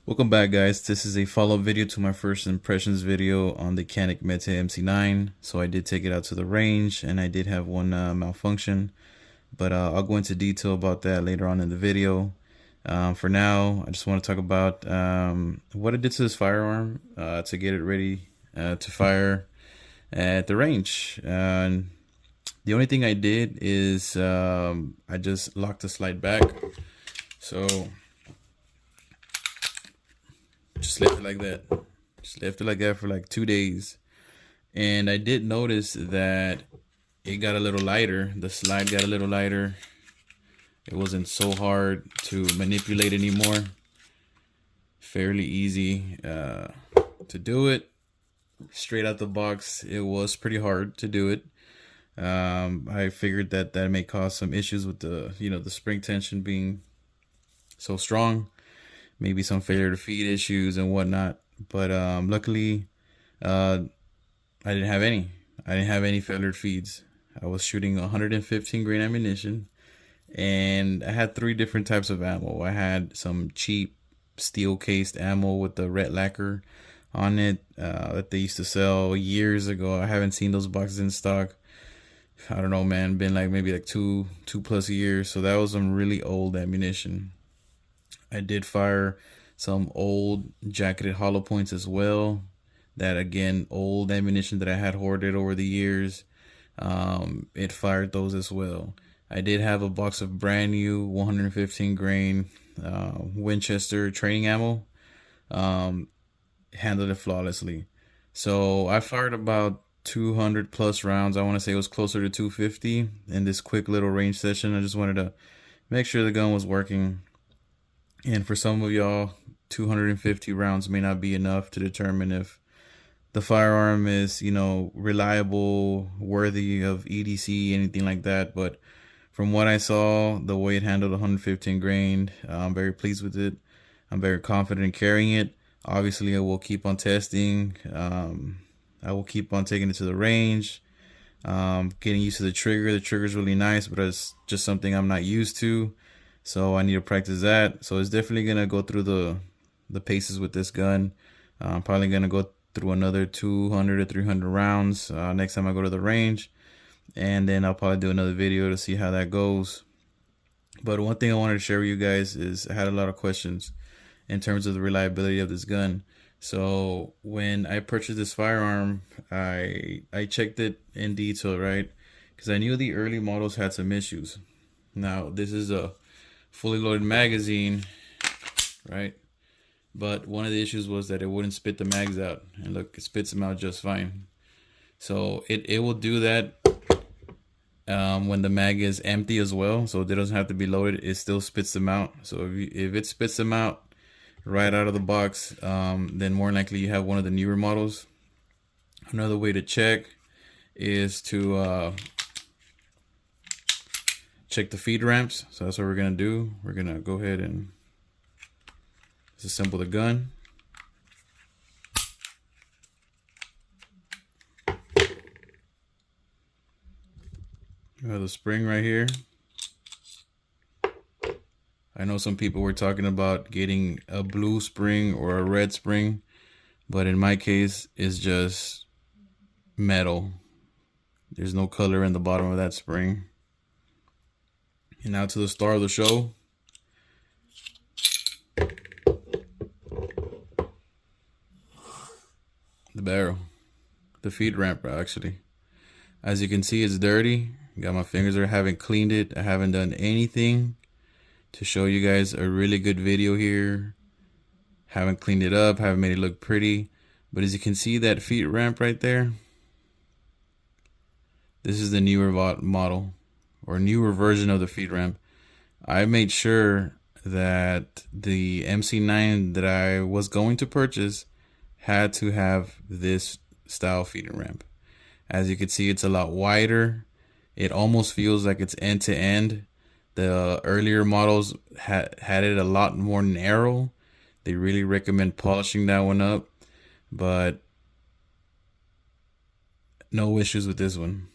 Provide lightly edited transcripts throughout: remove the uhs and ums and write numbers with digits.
Welcome back, guys. This is a follow-up video to my first impressions video on the Canik Mete MC9. So I did take it out to the range and I did have one malfunction, but I'll go into detail about that later on in the video. For now, I just want to talk about what I did to this firearm to get it ready to fire at the range. The only thing I did is I just locked the slide back. So just left it like that. Just left it like that for like 2 days. And I did notice that it got a little lighter. The slide got a little lighter. It wasn't so hard to manipulate anymore. Fairly easy to do it. Straight out the box, it was pretty hard to do it. I figured that may cause some issues with the spring tension being so strong. Maybe some failure to feed issues and whatnot, but luckily I didn't have any. I didn't have any failure feeds. I was shooting 115 grain ammunition, and I had 3 different types of ammo. I had some cheap steel cased ammo with the red lacquer on it that they used to sell years ago. I haven't seen those boxes in stock. I don't know, man. Been like maybe like two plus years. So that was some really old ammunition. I did fire some old jacketed hollow points as well. That, again, old ammunition that I had hoarded over the years. It fired those as well. I did have a box of brand new 115 grain Winchester training ammo. Handled it flawlessly. So I fired about 200 plus rounds. I want to say it was closer to 250 in this quick little range session. I just wanted to make sure the gun was working. And for some of y'all, 250 rounds may not be enough to determine if the firearm is, reliable, worthy of EDC, anything like that. But from what I saw, the way it handled 115 grain, I'm very pleased with it. I'm very confident in carrying it. Obviously, I will keep on testing. I will keep on taking it to the range, getting used to the trigger. The trigger is really nice, but it's just something I'm not used to. So I need to practice that. So it's definitely going to go through the paces with this gun. I'm probably going to go through another 200 or 300 rounds next time I go to the range. And then I'll probably do another video to see how that goes. But one thing I wanted to share with you guys is I had a lot of questions in terms of the reliability of this gun. So when I purchased this firearm, I checked it in detail, right? Because I knew the early models had some issues. Now, this is a fully loaded magazine, right? But one of the issues was that it wouldn't spit the mags out, and look, it spits them out just fine. So it will do that when the mag is empty as well, so it doesn't have to be loaded. It still spits them out. So if it spits them out right out of the box, then more likely you have one of the newer models. Another way to check is to check the feed ramps. So that's what we're gonna do. We're gonna go ahead and disassemble the gun. We have the spring right here. I know some people were talking about getting a blue spring or a red spring, but in my case, it's just metal. There's no color in the bottom of that spring. And now to the star of the show. The barrel. The feed ramp, actually. As you can see, it's dirty. Got my fingers there. I haven't cleaned it. I haven't done anything to show you guys a really good video here. Haven't cleaned it up. Haven't made it look pretty. But as you can see, that feed ramp right there. This is the newer model, or newer version of the feed ramp. I made sure that the MC9 that I was going to purchase had to have this style feeding ramp. As you can see, it's a lot wider. It almost feels like it's end to end. The earlier models had it a lot more narrow. They really recommend polishing that one up, but no issues with this one.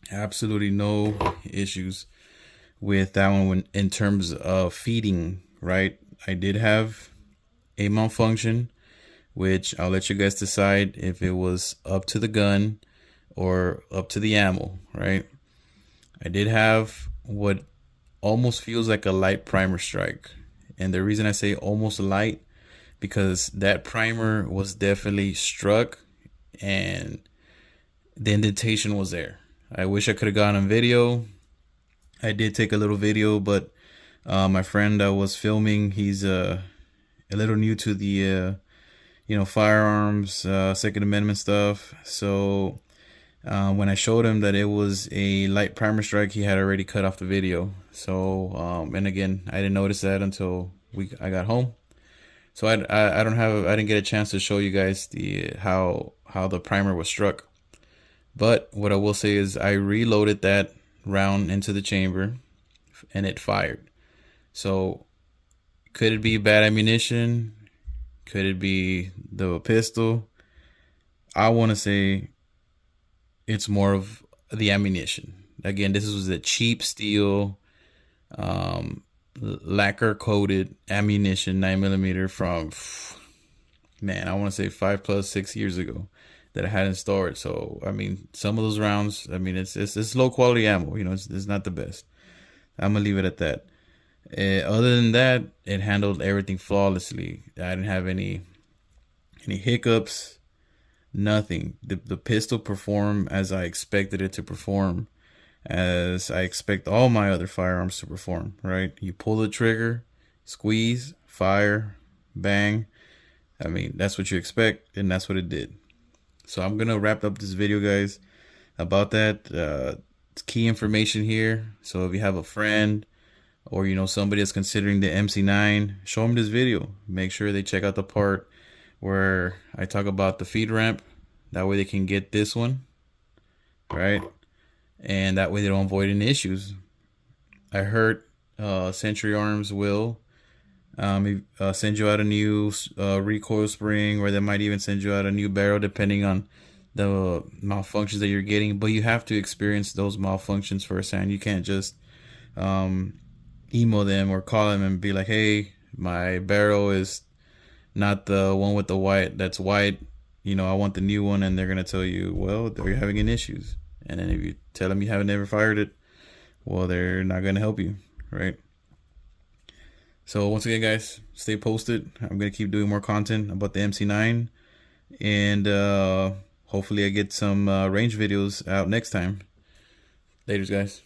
Absolutely no issues with that one in terms of feeding, right? I did have a malfunction, which I'll let you guys decide if it was up to the gun or up to the ammo, right? I did have what almost feels like a light primer strike. And the reason I say almost light, because that primer was definitely struck and the indentation was there. I wish I could have gotten on video. I did take a little video, but my friend that was filming, he's a little new to the firearms, Second Amendment stuff. So when I showed him that it was a light primer strike, he had already cut off the video. So and again, I didn't notice that until I got home. So I didn't get a chance to show you guys the how the primer was struck. But what I will say is I reloaded that round into the chamber and it fired. So could it be bad ammunition? Could it be the pistol? I want to say it's more of the ammunition. Again, this was a cheap steel, lacquer coated ammunition, 9mm from, man, I want to say 5+6 years ago that I hadn't stored. So I mean, some of those rounds, I mean, it's low quality ammo. It's not the best. I'm gonna leave it at that. Other than that, it handled everything flawlessly. I didn't have any hiccups, nothing. The pistol performed as I expected it to perform, as I expect all my other firearms to perform, right? You pull the trigger, squeeze, fire, bang. I mean, that's what you expect, and that's what it did. So I'm gonna wrap up this video, guys, about that. Key information here. So if you have a friend or somebody that's considering the MC9, show them this video. Make sure they check out the part where I talk about the feed ramp. That way they can get this one, right? And that way they don't avoid any issues. I heard Century Arms will send you out a new recoil spring, or they might even send you out a new barrel depending on the malfunctions that you're getting. But you have to experience those malfunctions firsthand. You can't just email them or call them and be like, hey, my barrel is not the one with the white, that's white, I want the new one. And they're gonna tell you, well, they're having an issues. And then if you tell them you haven't never fired it, well, they're not gonna help you, right? So once again, guys, stay posted. I'm gonna keep doing more content about the MC9, and hopefully I get some range videos out next time. Later, guys.